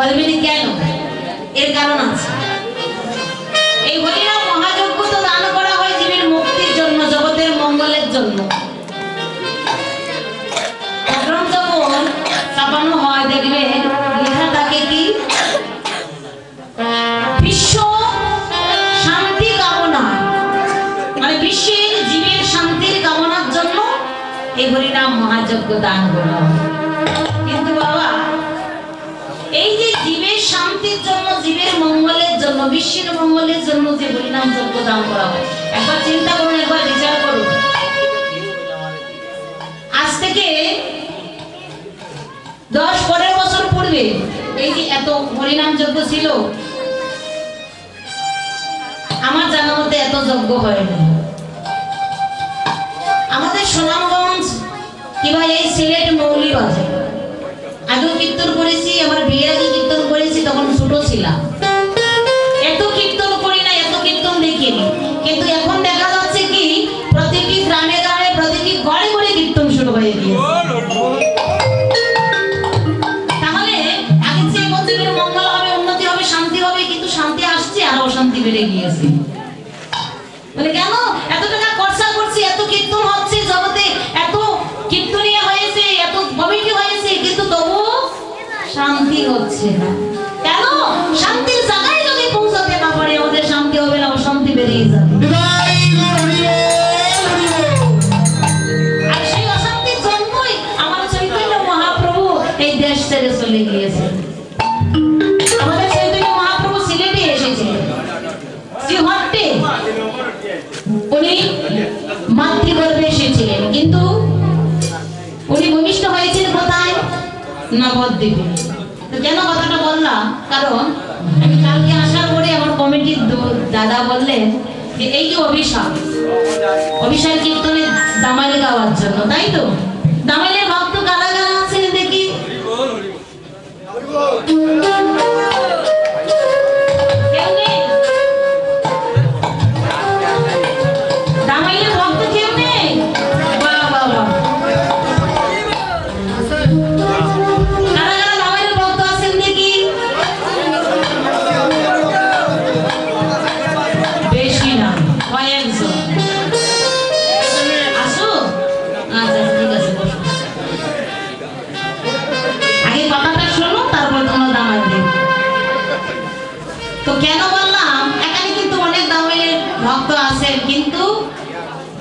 বলবেন কেন? এর কারণ আছে। এই হরিনাম মহাযজ্ঞ তো দান করা হয় জীবের মুক্তির জন্য, জগতের মঙ্গলের জন্য। এখন যখন চাপানো হয় দেখবে লেখা থাকে কি বিশ্ব শান্তি কামনা, মানে বিশ্বের জীবের শান্তির কামনার জন্য এই হরিনাম মহাযজ্ঞ দান করা হয়। কিন্তু বাবা এই যে জীবের শান্তির জন্য, জীবের মঙ্গলের জন্য, বিশ্বের মঙ্গলের জন্য যে হরিনাম যজ্ঞ দান করা হয়, একবার চিন্তা করুন, একবার বিচার করুন। আজ থেকে 10-15 বছর পূর্বে এই যে এত হরিনাম যজ্ঞ ছিল, আমার জানা মতে এত যজ্ঞ হয়নি। আমাদের সুনামগঞ্জ কিংবা এই সিলেট মৌলভীবাজার আগেও কীর্তন করেছি, আমার বিয়ের আগে কীর্তন করেছি, তখন ছোট ছিলাম। এত কীর্তন করি না, এত কীর্তন দেখিনি। কিন্তু এখন দেখা যাচ্ছে কি প্রতিটি গ্রামে গ্রামে, প্রতিটি ঘরে ঘরে কীর্তন শুরু হয়ে গিয়েছে। তাহলে আগে যে জীবের মঙ্গল হবে, উন্নতি হবে, শান্তি হবে, কিন্তু শান্তি আসছে আর অশান্তি বেড়ে গিয়েছে। বলে কেন এত টাকা খরচা করছি, এত কীর্তন হচ্ছে জগতে, এত কীর্তনীয় হয়েছে, এত কমিটি হয়েছে, কিন্তু তবু শান্তি হচ্ছে না। কেন? শান্তির জায়গায় যদি পৌঁছাতে না পারে আমাদের শান্তি হবে না, অশান্তি বেরিয়ে যাবে। আর সেই অশান্তির জন্যই আমার চৈতন্য মহাপ্রভু এই দেশ ছেড়ে চলে গিয়েছে। আমাদের চৈতন্য মহাপ্রভু সিলেটে এসেছিলেন, শ্রীহট্টে উনি মাতৃগর্ভে এসেছিলেন, কিন্তু উনি ভূমিষ্ঠ হয়েছেন কোথায়? নবদ্বীপে। তো কেন কথাটা বললাম? কারণ আমি কালকে আসার পরে আমার কমিটির দাদা বললেন যে এই যে অভিষেক কীর্তনে দামাইলে গাওয়ার জন্য, তাই তো? দামাইলের ভক্ত কারা কারা আছেন দেখি? দামাইলের ভক্ত কেউ নেই? বাহ বাহ বাহ। কেন বললাম? এখানে কিন্তু অনেক দামের ভক্ত আছেন, কিন্তু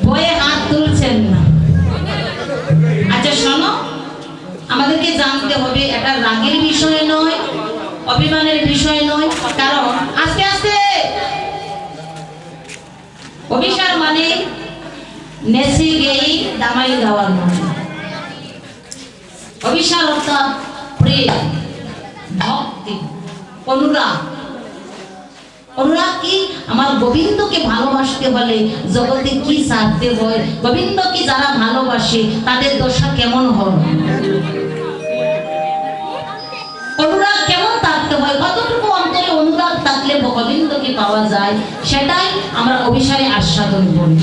বয়ে হাত তুলছেন না। আচ্ছা শোনো, আমাদেরকে জানতে হবে এটা রাগের বিষয় নয়, অভিমানের বিষয় নয়। কারণ আস্তে আস্তে অভিসার মানে নেচে গেই দামাই গাওয়ার মানে। অভিসার অর্থাৎ প্রেম, ভক্তি, অনুরাগ। অনুরাগ কি? আমার গোবিন্দকে ভালোবাসতে হলে জগতে কি সারতে হয়, গোবিন্দকে যারা ভালোবাসে তাদের দশা কেমন হয়, অনুরাগ কেমন থাকতে হয়, কতটুকু অন্তরে অনুরাগ থাকলে গোবিন্দকে পাওয়া যায়, সেটাই আমরা অভিসারে আস্বাদন করি।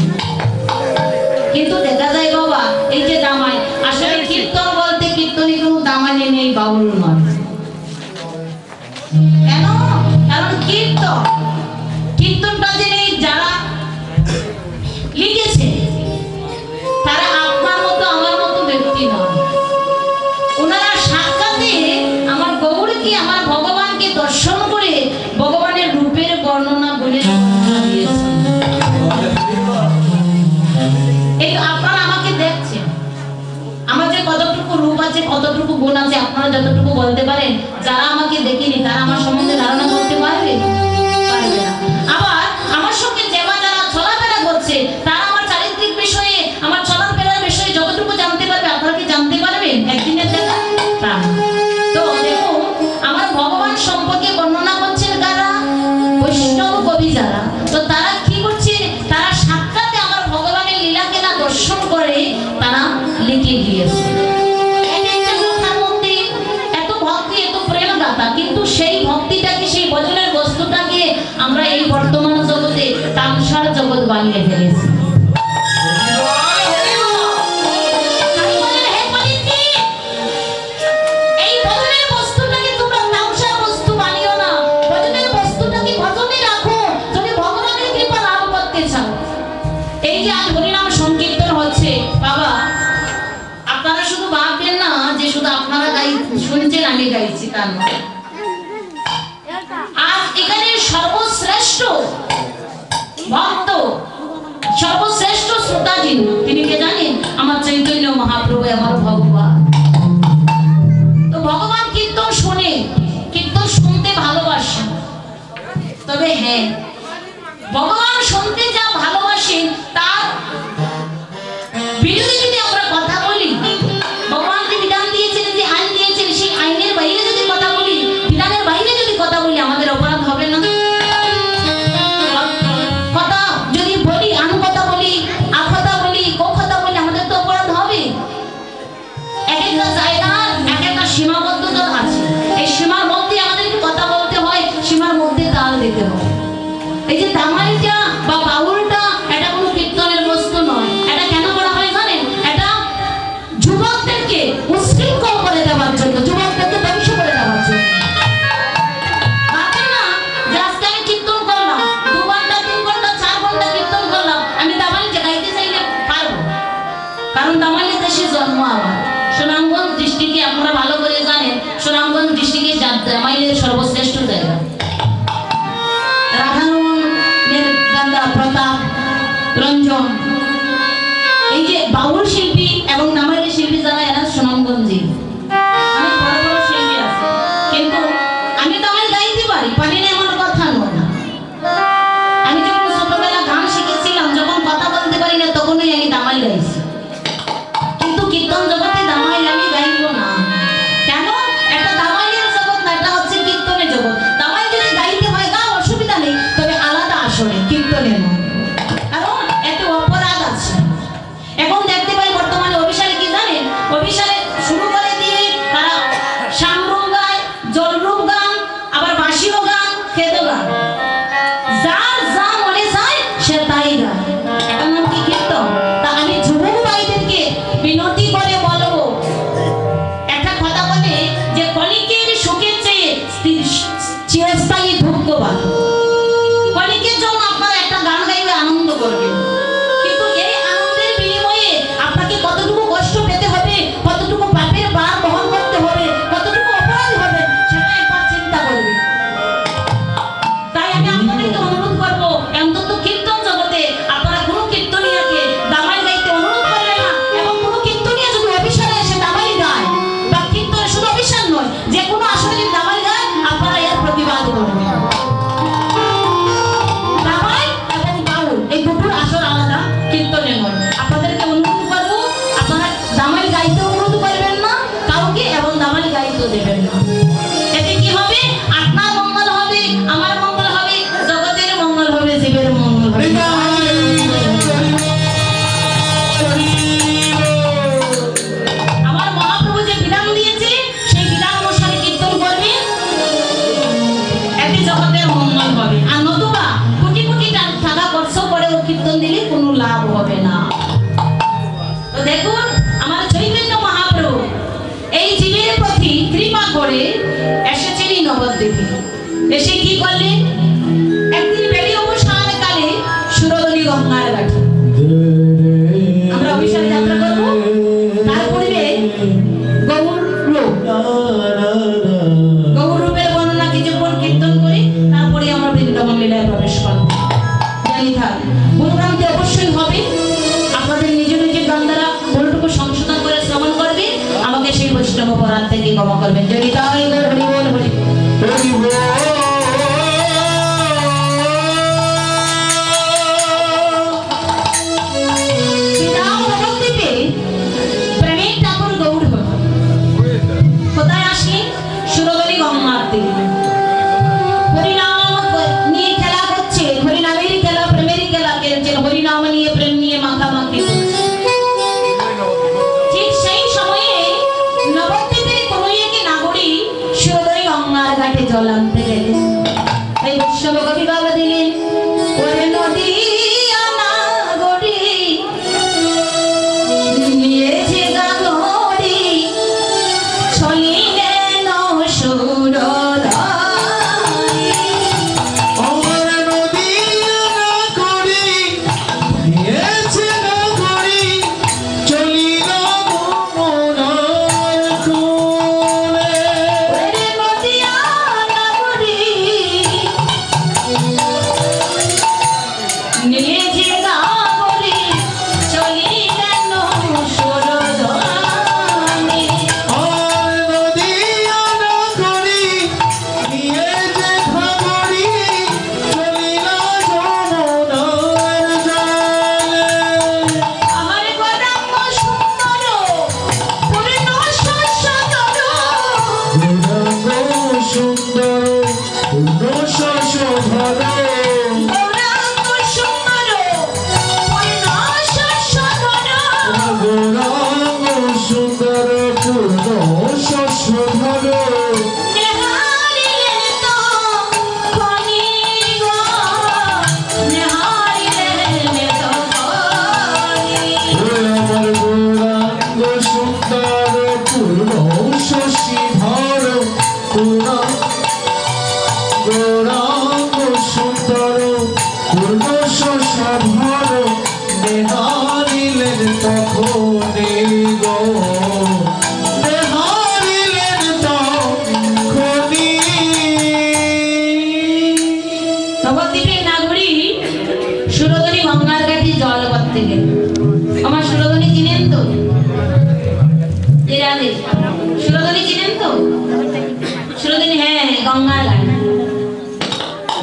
কিন্তু দেখা যায় বাবা এই যে দামাই, আসলে কীর্তন বলতে কীর্তনে কোনো দামাইলে নেই, বাউল নয়। কেন? কারণ কীর্তনটা যে যারা লিখেছে তারা আপনার মতো আমার মতো ব্যক্তি নয়। ওনারা সাক্ষাতে আমার গৌরকে, আমার ভগবানকে দর্শন করে ভগবানের রূপের বর্ণনা বলে দিয়েছেন। এই আপনারা আমাকে দেখছেন, আমার যে কতটুকু রূপ আছে, কতটুকু গুণ আছে, আপনারা যতটুকু বলতে পারেন, যারা আমাকে দেখেনি তারা আমার সম্বন্ধে ধারণা করতে পারবে? পারবে না। আবার আমার সঙ্গে যারা চলাফেরা করছে তারা আমার চারিত্রিক বিষয়ে, আমার চলাফেরার বিষয়ে যতটুকু জানতে পারবে, আপনারা কি জানতে পারবেন একদিনের দেখা? তো দেখুন, আমার ভগবান সম্পর্কে বর্ণনা করছেন কারা? বৈষ্ণব কবি যারা। তো তারা কি করছে? তারা সাক্ষাতে আমার ভগবানের লীলাকে না দর্শন করে তারা লিখে গিয়েছে। কিন্তু সেই ভক্তিটাকে, সেই ভজনের বস্তুটাকে আমরা এই বর্তমান জগতে তামসার জগৎ বানিয়ে ফেলেছি। এই ভজনের বস্তুটাকে তোমরা তামসার আমি গাইছি তার নয়। আর এখানে সর্বশ্রেষ্ঠ ভক্ত, সর্বশ্রেষ্ঠ শ্রোতা যিনি, তিনি কে জানেন? আমার চৈতন্য মহাপ্রভু, আমার ভগবান। তো ভগবান কীর্তন শোনে, কীর্তন শুনতে ভালোবাসে। তবে হ্যাঁ, ভগবান শুনতে যা ভালোবাসেন তার বিরুদ্ধে যদি আমরা কথা বলি, ভগবান যে বিধান দিয়েছেন, যে আইন দিয়েছেন, সেই আইনের বাইরে যদি কথা বলি, বিধানের বাইরে যদি কথা বলি, আমাদের অপরাধ হবে না? কথা যদি বলি, আন কথা বলি, আ কথা বলি, কো কথা বলি, আমাদের তো অপরাধ হবে। এক একটা জায়গার এক একটা সীমাবদ্ধতা আছে। এই সীমার মধ্যে আমাদেরকে কথা বলতে হয়, সীমার মধ্যে তাল দিতে হয়। এই যে দামাইটা বা বাউলটা, এটা কোনো কীর্তনের বস্তু নয়। এটা কেন করা হয় জানেন? এটা যুবকদেরকে উশৃঙ্খল করে দেওয়ার জন্য, যুবকদেরকে ধ্বংস করে দেওয়ার জন্য। ভাবে না যে আজকে আমি কীর্তন করলাম, 2 ঘন্টা 3 ঘন্টা 4 ঘন্টা কীর্তন করলাম, আমি দামাইটা গাইতে চাইলে পারবো। কারণ দামাইয়ের দেশে জন্ম আমার। সুনামগঞ্জ ডিস্ট্রিক্টে আপনারা ভালো করে জানেন, সুনামগঞ্জ ডিস্ট্রিক্টে দামাইয়ের সর্বশ্রেষ্ঠ জায়গা। প্রতাপ রঞ্জন, এই যে বাউল শিল্পী এবং নামাইলের শিল্পী যারা, এরা সুনামগঞ্জে অনেক বড় বড় শিল্পী আছে। কিন্তু আমি তো আমার গাইতে পারি না এমন কথা নয় না। আমি যখন ছোটবেলা গান শিখেছিলাম, যখন কথা বলতে পারি না, তখনই আমি দামাইল গাইছি। কিন্তু কীর্তন জগতে দামাইল আমি গাইব না। কেন? একটা দামাইলের জগৎ না, এটা হচ্ছে কীর্তনের জগৎ। দামাইল যদি গাইতে হয় গাও, অসুবিধা নেই, তবে আলাদা আসরে, কীর্তনে নয়। কারণ এতে অপরাধ আছে। এখন দেখতে পাই বর্তমানে অভিসারে কি জানেন? অভিসারে শুরু করে দিয়ে তারা সামরূপ গায়, জলরূপ গান, আবার বাঁশিও গান, খেদো গান, যার যা মনে চায় সে তাই গায়। এটার নাম কি? কীর্তন। তা আমি যুবক ভাইদেরকে বিনতি করে বলবো, একটা কথা বলে যে কলিকের সুখের চেয়ে চিরস্থায়ী দুঃখ ভালো। কলিকের জন্য আপনারা একটা গান গাইবে, আনন্দ করবেন, কিন্তু এই আনন্দের বিনিময়ে আপনাকে কতটুকু কষ্ট পেতে হবে, কতটুকু পাপের ভার বহন করতে হবে, কতটুকু অপরাধ হবে, সেটা একবার চিন্তা করবেন। তাই আমি আপনাদেরকে অনুরোধ করবো, অন্তত কীর্তন জগতে আপনারা কোনো কীর্তনিয়াকে দামাইল গাইতে অনুরোধ করবেন না। এবং কোনো কীর্তনিয়া যদি অভিসারে এসে দামাইল গায়, বা কীর্তনে শুধু অভিসার নয়, যে কোনো আসরে যদি দামাইল গায়, আপনারা এর প্রতিবাদ করবেন। এই দুটোর আসর আলাদা, কীর্তনে নয়। আপনাদেরকে অনুরোধ করবো, আপনারা দামাইল গাইতে অনুরোধ করবেন না কাউকে, এবং দামাইল গাইতে দেবেন না। এতে কি হবে? আপনার মঙ্গল হবে, আমার মঙ্গল হবে, জগতের মঙ্গল হবে, জীবের মঙ্গল হবে। আমার মহাপ্রভু যে বিধান দিয়েছে, সেই বিধান অনুসারে কীর্তন করবেন, এতে জগতের মঙ্গল হবে। আর নতুবা কোটি কোটি টাকা খরচ করেও কীর্তন দিলে কোনো লাভ হবে না। তো দেখুন, আমার চৈতন্য মহাপ্রভু এই জীবের প্রতি কৃপা করে এসেছেন এই নবদ্বীপে। এসে কি করলেন? একদিন বেলি অবসান কালে সুরধনী গঙ্গার ঘাটে আমরা অভিসারে যাত্রা করব। তার পূর্বে গৌর রূপের বর্ণনা কিছুক্ষণ কীর্তন করে তারপরে আমরা বৃন্দাবন লীলায় প্রবেশ করব। জানি থাক, ভুলভ্রান্তি অবশ্যই হবে। আপনাদের নিজ নিজের গান দ্বারা ভুলটুকু সংশোধন করে শ্রবণ করবেন, আমাকে সেই বৈষ্ণব অপরাধ থেকে ক্ষমা করবেন। যদি তাই হরি বল, হরি বল। কোথায় আসলেন? সুরধনী গঙ্গার তীরে। হরিনাম নিয়ে খেলা হচ্ছে, হরিনামের খেলা, প্রেমের খেলা খেলছেন, হরিনাম নিয়ে প্রেম নিয়ে মাখামাখি। ঠিক সেই সময়ে নবদ্বীপের কোনো এক নাগরী সুরধনী গঙ্গার ঘাটে জল আনতে গেলেন। এই বৈষ্ণব কবি বাবা দিলেন, ওরে নদী নাগরী নিয়েছে গাগরী, চলিলেন সুরধনী। গঙ্গার ঘাটে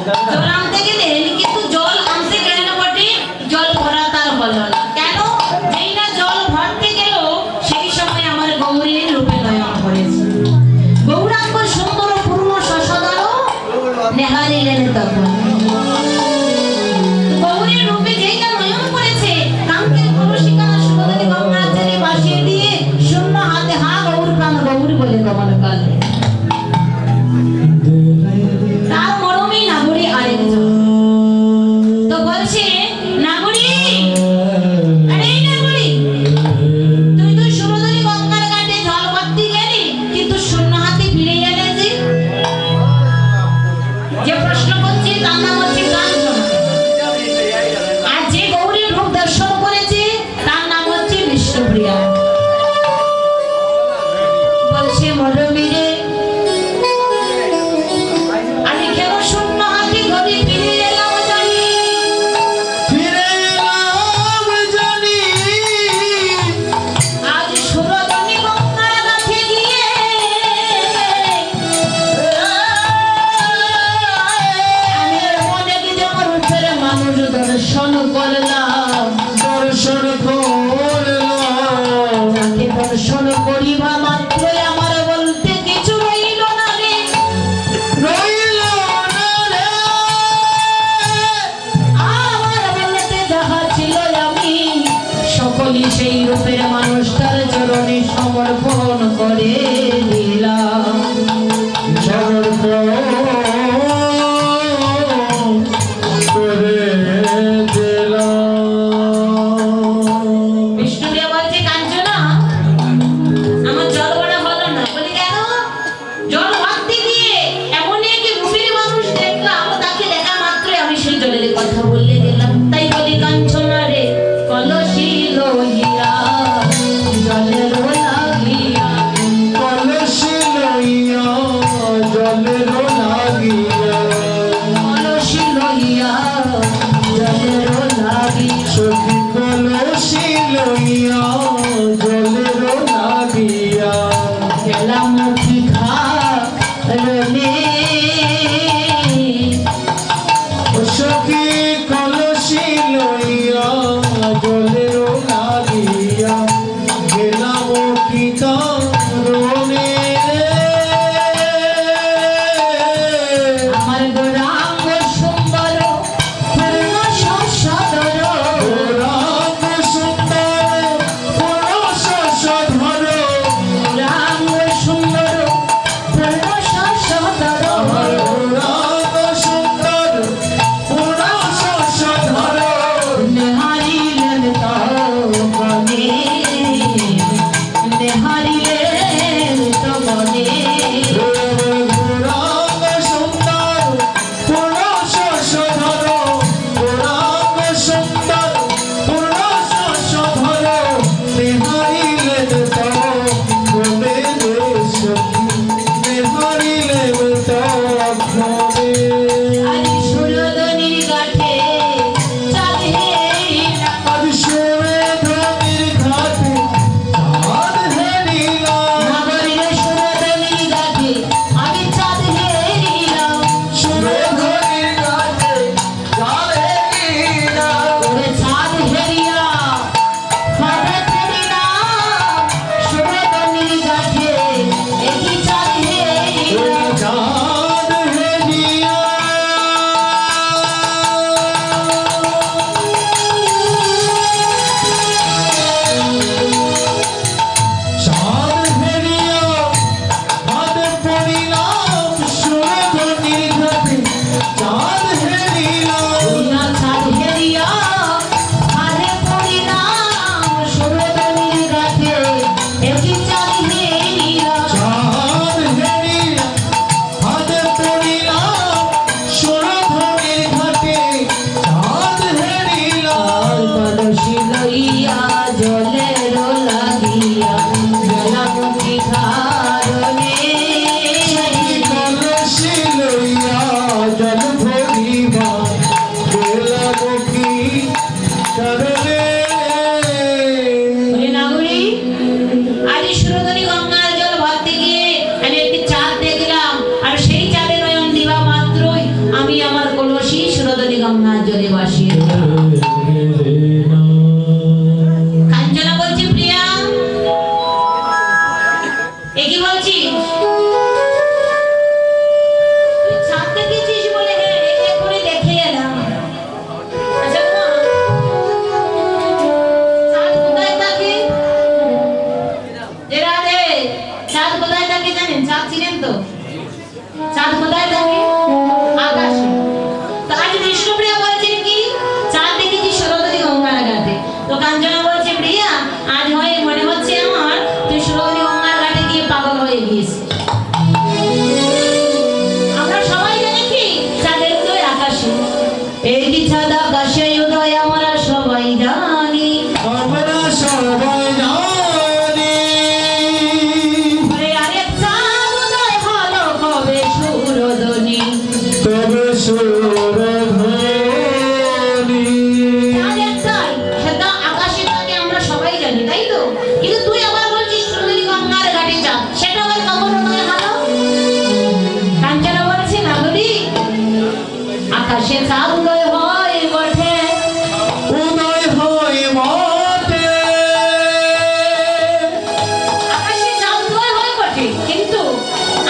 জল আনতে গেলেন, কিন্তু জল আনতে গেলেন বটে, জল ভরা তার হলো না। কেন? যেই না জল ভরতে গেল সেই সময় আমার গৌরীর রূপে নয়ন পড়েছে। গৌরাঙ্গ সুন্দর পূর্ণ শশধর নেহারিলেন তখন। গৌরীর রূপে যেই না নয়ন পড়েছে, কাঙ্কের কলসিকানা সুন্দরী গঙ্গার তীরে ভাসিয়ে দিয়ে শূন্য হাতে হা গৌর প্রাণ গৌর বলে গমন করলেন। তার মরমে নাগরী আরেকজন তো বলছে, নাগরী, আরে নাগরী, তুই তো সুরধনী গঙ্গার ঘাটে জল ভরতে গেলি, কিন্তু শূন্য হাতে ফিরে গেলে যে? যে প্রশ্ন করছে তার নাম হচ্ছে কাঞ্চনা। আর যে গৌরীর রূপ দর্শন করেছে তার নাম হচ্ছে বিষ্ণুপ্রিয়া। বলছে, মরমী রে, আমি কেন শূন্য হাতে ঘরে ফিরে এলাম জানি? আজ সুরধনী গঙ্গার কাছে গিয়ে আমি মনে কি যেমন রূপের মানুষ দর্শন করলাম। তাকে দর্শন করিবা মাত্রই আমার বলতে কিছু রইল না রে। আমার বলতে যাহা ছিল আমি সকলই সেই রূপের মানুষটার চরণে সমর্পণ করে দিলাম। বিষ্ণুপ্রিয়া বলছে, কাঞ্চনা, আমার জল ভরা হলো না। বলি, কেন? জল ভরতে গিয়ে এমনই এক রূপের মানুষ দেখলাম, তাকে দেখা মাত্রই আমি সেই জলের কথা বললে দিলাম। তাই বলি, কাঞ্চনা রে, কলসি লইয়া জলের লাগিয়া, কলসি লইয়া জলের লাগিয়া, কলসি লইয়া জলের লাগিয়া, সখী কলসি লইয়া জলের লাগিয়া, গেলাম কি খালে সখী চাঁদ কোথায় থাকে? আকাশে। তো আজ বিষ্ণুপ্রিয়া বলছেন কি চাঁদ দেখেছি সুরধনী গঙ্গার ঘাটে। তো কাঞ্চনা বলছে প্রিয়া আজ হয় মনে হচ্ছে আমার তুই সুরধনী গঙ্গার ঘাটে গিয়ে পাগল হয়ে গিয়েছিস। আমরা সবাই জানি কি চাঁদের উদয় আকাশে। এই যে চাঁদ আকাশে উদয় আমরা সবাই জানি। আমরা সবাই জানি ওরে আরেক চাঁদ উদয় হলো কবে সুরধনী। তবে সুরধনী চাঁদ একটাই, সেটা আকাশে থাকে আমরা সবাই জানি তাই তো। কিন্তু তুই আবার বলছিস সুরধনী গঙ্গার ঘাটে চাঁদ, সেটা আবার কখন উদয় হলো? কাঞ্চনা বলছে না বলি আকাশে চাঁদ উদয় হয় বটে। উদয় হয় মাঠে আকাশে চাঁদ উদয় হয় বটে, কিন্তু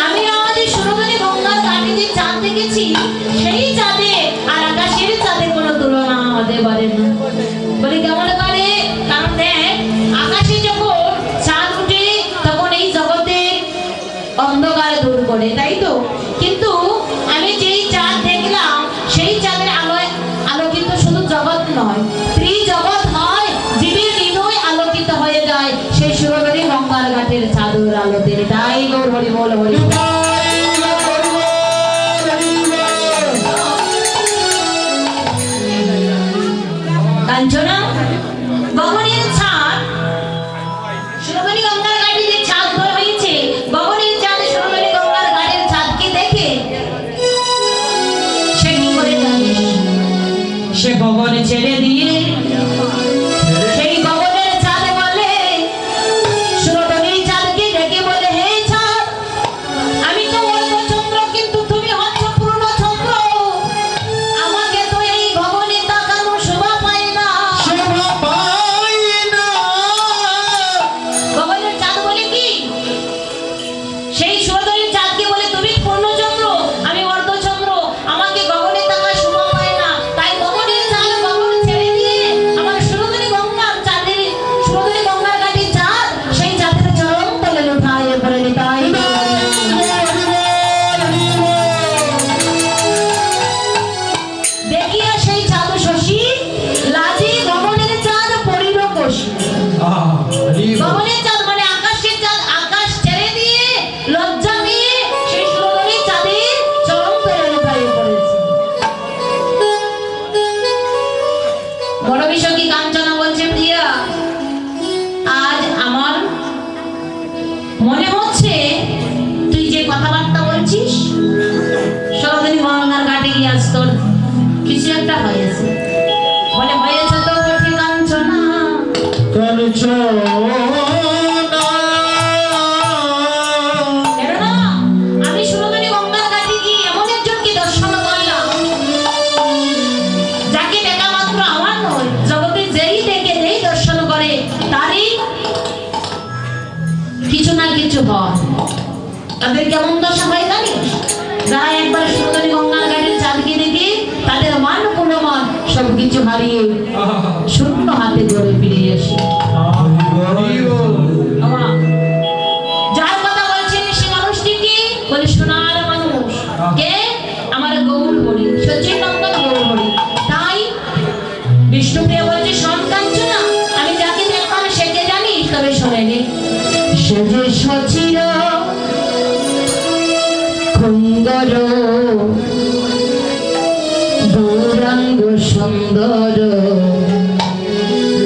আমি আজ সুরধনী গঙ্গার ঘাটে যে চাঁদ দেখেছি সেই চাঁদে আর আকাশের চাঁদের কোনো তুলনা হতে পারে না। বলি কেমন করে? কারণ দেখ আকাশে যখন চাঁদ উঠে তখন এই জগতে অন্ধকার দূর করে তাই তো। কিন্তু আমি যেই চাঁদ দেখলাম সেই চাঁদের আলোয় আলোকিত শুধু জগৎ নয় ত্রিজগৎ হয়, জীবের হৃদয় আলোকিত হয়ে যায় সেই সুরধনী গঙ্গার ঘাটের চাঁদের আলোতে। তাই গৌর হরি বল হরি বল। কাঞ্চনা গগনের চাঁদ সুরধনী গঙ্গার ঘাটে যে চাঁদ উদয় হয়েছে, গগনের চাঁদ সুরধনী গঙ্গার ঘাটের চাঁদকে দেখে সে কি করে জানিস? সে গগনে ছেড়ে দিয়ে সেই গগনের চাঁদ বলে সুরধনীর চাঁদকে ডেকে বলে হে চাঁদ আমি তো অর্ধচন্দ্র কিন্তু তুমি হচ্ছ পূর্ণচন্দ্র। আমাকে তো এই গগনে তাকানো শোভা পায় না। শোভা পাই না গগনের চাঁদ বলে কি সেই সুরধনীর চাঁদকে বলে তুমি পূর্ণচন্দ্র আমি অর্ধচন্দ্র, আমাকে গগনে তাকা শোভা পায় না। তাই গগনের চাঁদ গগন ছেড়ে দিয়ে আমার সুরধনী গঙ্গার চাঁদের সুরধনী গঙ্গার ঘাটে চাঁদ সেই চাঁদের চরণ তলে লুঠায় পড়ে তাই দেখিয়া সেই চাঁদ শশী লাজে গগনের চাঁদ পড়িল কষি। গগনের চাঁদ মানে আকাশের চাঁদ আকাশ ছেড়ে দিয়ে লজ্জা নিয়ে সেই সুরধনী চাঁদের চরণ তলে লুটায়ে পড়েছে। বড় বিষয় কি কাঞ্চনা বলছে প্রিয়া আজ আমার মনে হচ্ছে তুই যে কথাবার্তা বলছিস সুরধনী গঙ্গার ঘাটে গিয়ে আজ তোর কিছু একটা হয়েছে। বলে হয়েছে তো বটে কাঞ্চনা। কেননা আমি সুরধনী গঙ্গার ঘাটে গিয়ে এমন একজনকে দর্শন করলাম যাকে দেখা মাত্র আমার নয় জগতে যেই দেখে যেই দর্শন করে তারই কিছু না কিছু হয়। তাদের কেমন দশা হয় জানিস? যারা একবার সুরধনী গঙ্গার ঘাটের চাঁদকে দেখে তাদের মান গুণমান সবকিছু হারিয়ে শূন্য হাতে ধরে ফিরে আসে। যার কথা বলছেন সে মানুষটি কি? বলে সোনার মানুষ কে? আমার গৌর হরি সচিন নন্দন গৌর হরি। তাই বিষ্ণুপ্রিয়া বলছে শোন কাঞ্চনা আমি যাকে দেখলাম সে কে জানিস? তবে শোনে নে সে যে সচির সুন্দর গৌরাঙ্গ সুন্দর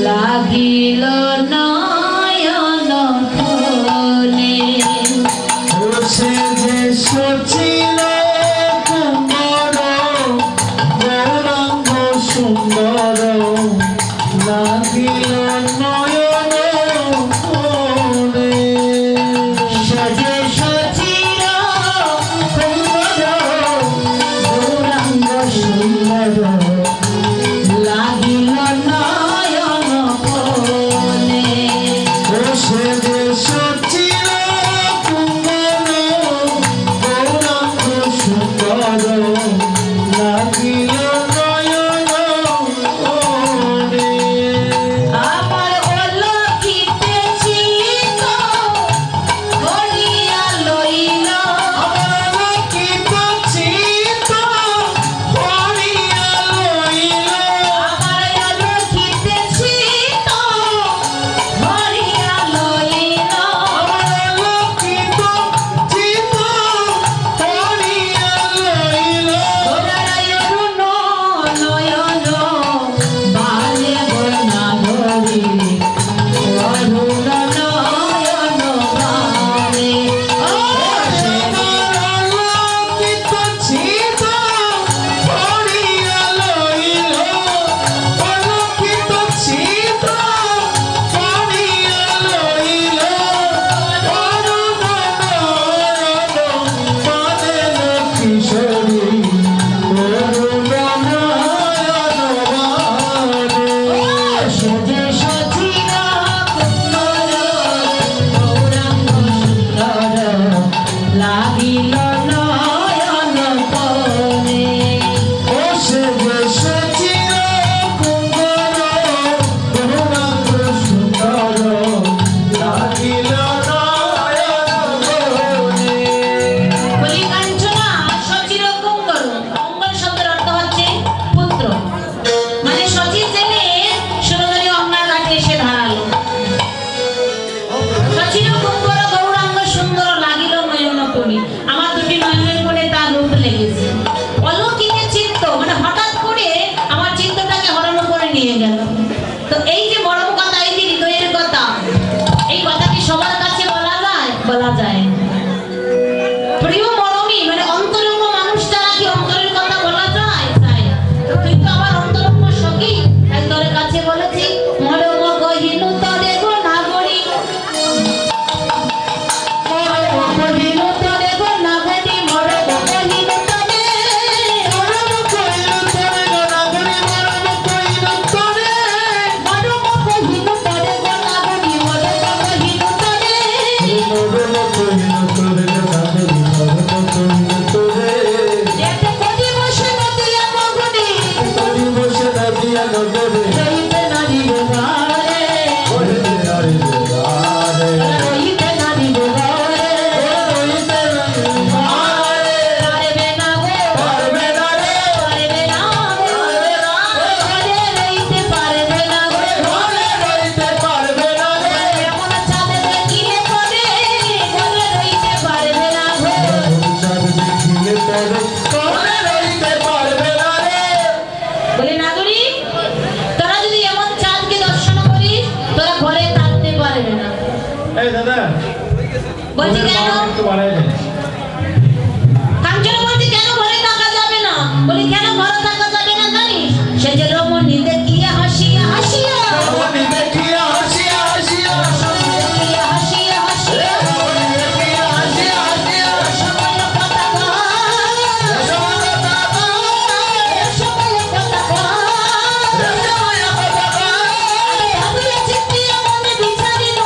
লাগিল নয়ন ফলে। সে যে সচিল কুমার গৌরাঙ্গ সুন্দর লাগিল নয়ন ফলে। সে যে সচির সুন্দর গৌরাঙ্গ সুন্দর লাগিল বলছি কেন একটু বাড়াই দেন। কাঞ্চন বলছি কেন ঘরে টাকা যাবে না? বলি কেন ঘরে টাকা যাবে না জানিস? সে যে রমণী দেখিয়া হাসিয়া হাসিয়া রমণী দেখিয়া হাসিয়া হাসিয়া দেখিয়া হাসিয়া হাসিয়া রমণী দেখিয়া হাসিয়া হাসিয়া সময় কথা কয় সময় কথা কয়, সময় কথা কয় সময় কথা কয়, ভাবিয়া চিন্তিয়া মনে বিচারিল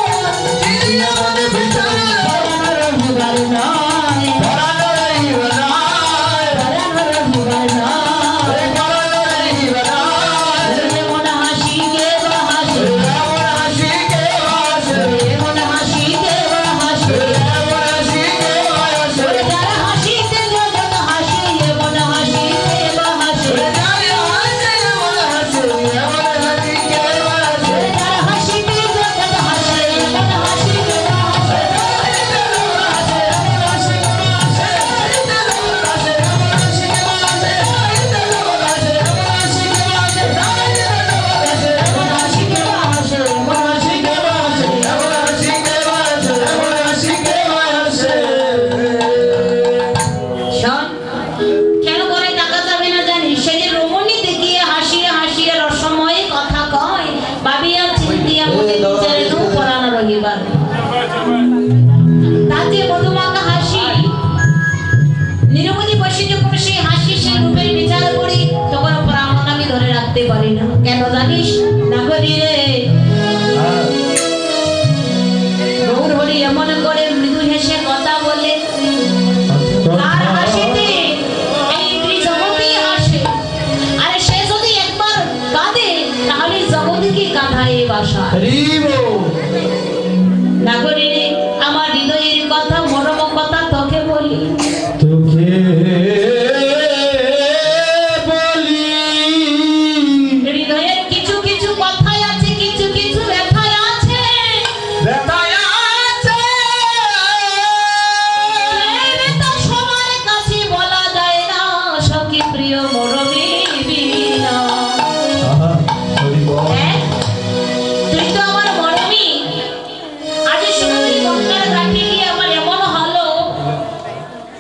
চিনিয়া মনে ভিতরে পরাণের রবিবার নয় পরানো রহিব নাই, পরাণের রবিবার নয় পরানো রহিব নাই। এমন হাসি কে বা হাসে এমন হাসি কে হাসে, এমন হাসি কে বা হাসে এমন হাসি কে হাসে, যার হাসিতে জগৎ হাসে এমন হাসি কে বা হাসে যার হাসে এমন হাসে, এমন হাসি কে হাসে। যার হাসিতে জগৎ হাসে এমন হাসি কে বা হাসে এমন হাসি কে বা হাসে এমন হাসি কে বা হাসে শোন কেন করে টাকা যাবে না জানিস? সে যে রমণী দেখিয়ে হাসিয়া হাসিয়া রসময়ে কথা কয় ভাবিয়া চিন্তিয়া মনে বিচারে নু পরাণ রহিবার তাতে মধুমাখা হাসি নিরবধি বসে যখন সেই হাসি সেই রূপের বিচার করি তখন প্রাণ আমি ধরে রাখতে পারি না। কেন জানিস? নাগরী রে গৌর হরি এমন করে মৃদু হেসে কথা বলে তার হাসিতে এই জগৎই হাসে। আরে সে যদি একবার কাঁদে তাহলে জগৎকে কাঁদায় বাসা। নাগরী রে আমার হৃদয়ের কথা মরম কথা তোকে বলি তোকে বলি হৃদয়ের কিছু কিছু কথাই আছে কিছু কিছু ব্যথায় আছে ব্যথায় আছে, এই ব্যথা সবার কাছে বলা যায় না সখী প্রিয় মরমে বিনা আহা, হরি বল। হ্যাঁ? তুই তো আমার মরমী আজ শুনুনি গঙ্গার ঘাটে গিয়ে আমার এমন হলো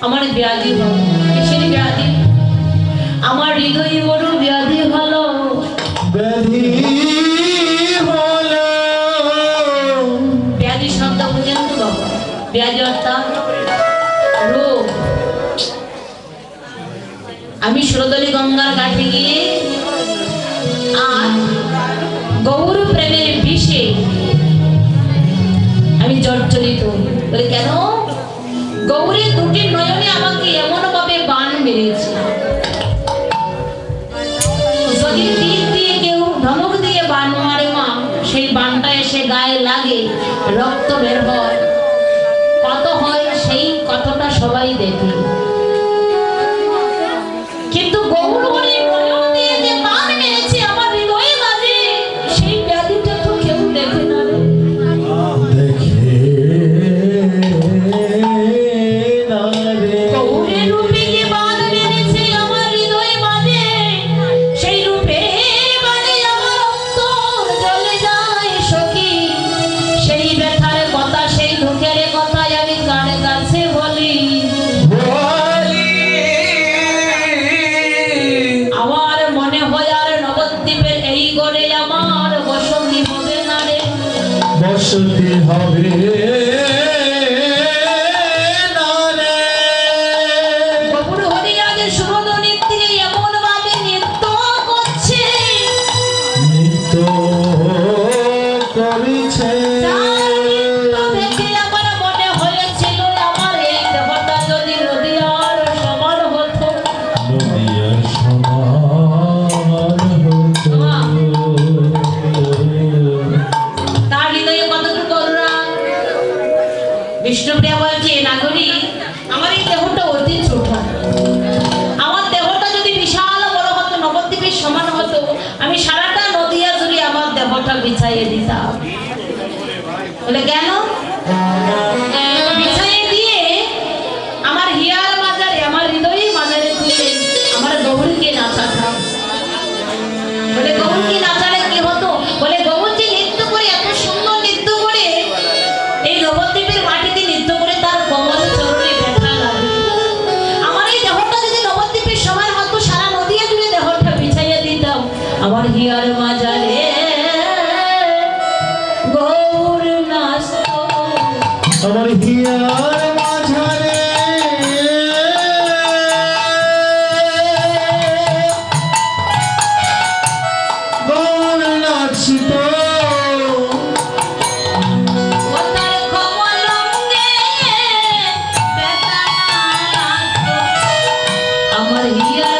আমার ব্যাধি হলো কিসের ব্যাধি? আমার হৃদয়ে বড় ব্যাধি হলো ব্যাধি হলো, ব্যাধি শব্দ বুঝেন তো বাবা? ব্যাধি অর্থাৎ রোগ। আমি সুরদলি গঙ্গার ঘাটে গিয়ে আর গৌর প্রেমের বিষে আমি জর্জরিত। বলে কেন? গৌরের দুটি নয়নে আমাকে এমন ভাবে বান মেরেছে যদি তীর দিয়ে কেউ ধমক দিয়ে বান মারে মা সেই বানটা এসে গায়ে লাগে রক্ত বের হয় কত হয় সেই কতটা সবাই দেখে কিন্তু গৌর হরি নয়ন দিয়ে যে বান মেরেছে আমার হৃদয়ে বাজে সেই ব্যাধিটা তো কেউ দেখে না রে। দেখে না রে। গৌরের রূপে যে বান মেরেছে আমার হৃদয়ে বাজে সেই রূপে বাজে আমার অন্তর জ্বলে যায় সখী সেই ব্যথার কথা সেই দুঃখের কথা আমি কার কাছে বলি বলি, আমার মনে হয় আর নবদ্বীপের এই গড়ে আমার বসতি হবে না রে। বসতি হবে না রে। গৌর হরি আজ সুরধনির দিকে এমন ভাবে নৃত্য করছে নিত্য করিছে, তার নৃত্য দেখে আমার মনে হয়েছিল আমার এই দেহটা যদি নদীয়ার সমান হতো। নদিয়ার সমান হতো। তার হৃদয়ে কতটুকু অনুরাগ। বিষ্ণুপ্রিয়া বলছে নাগরী আমার এই দেহটা অতি ছোট আমার দেহটা যদি বিশাল বড় হতো নবদ্বীপের সমান হতো আমি সারাটা নদিয়া জুড়ে আমার দেহটা বিছাইয়ে দিতাম। বলে কেন? বিছাইয়ে দিয়ে আমার হিয়ার মাজারে আমার হৃদয়ে মাজারে তুলে আমার গৌরীকে নাচাতাম। বলে গৌরকে নাচালে কি হতো? বলে গৌর যে নৃত্য করে এত সুন্দর নৃত্য করে এই নবদ্বীপের মাটিতে নৃত্য করে তার আমার হিয়ার মাঝারে গৌর নাচত আমার হিয়ার মাঝারে গৌর নাচিত ওতার কমলঙ্গে বেতানা লাগত আমার হিয়ার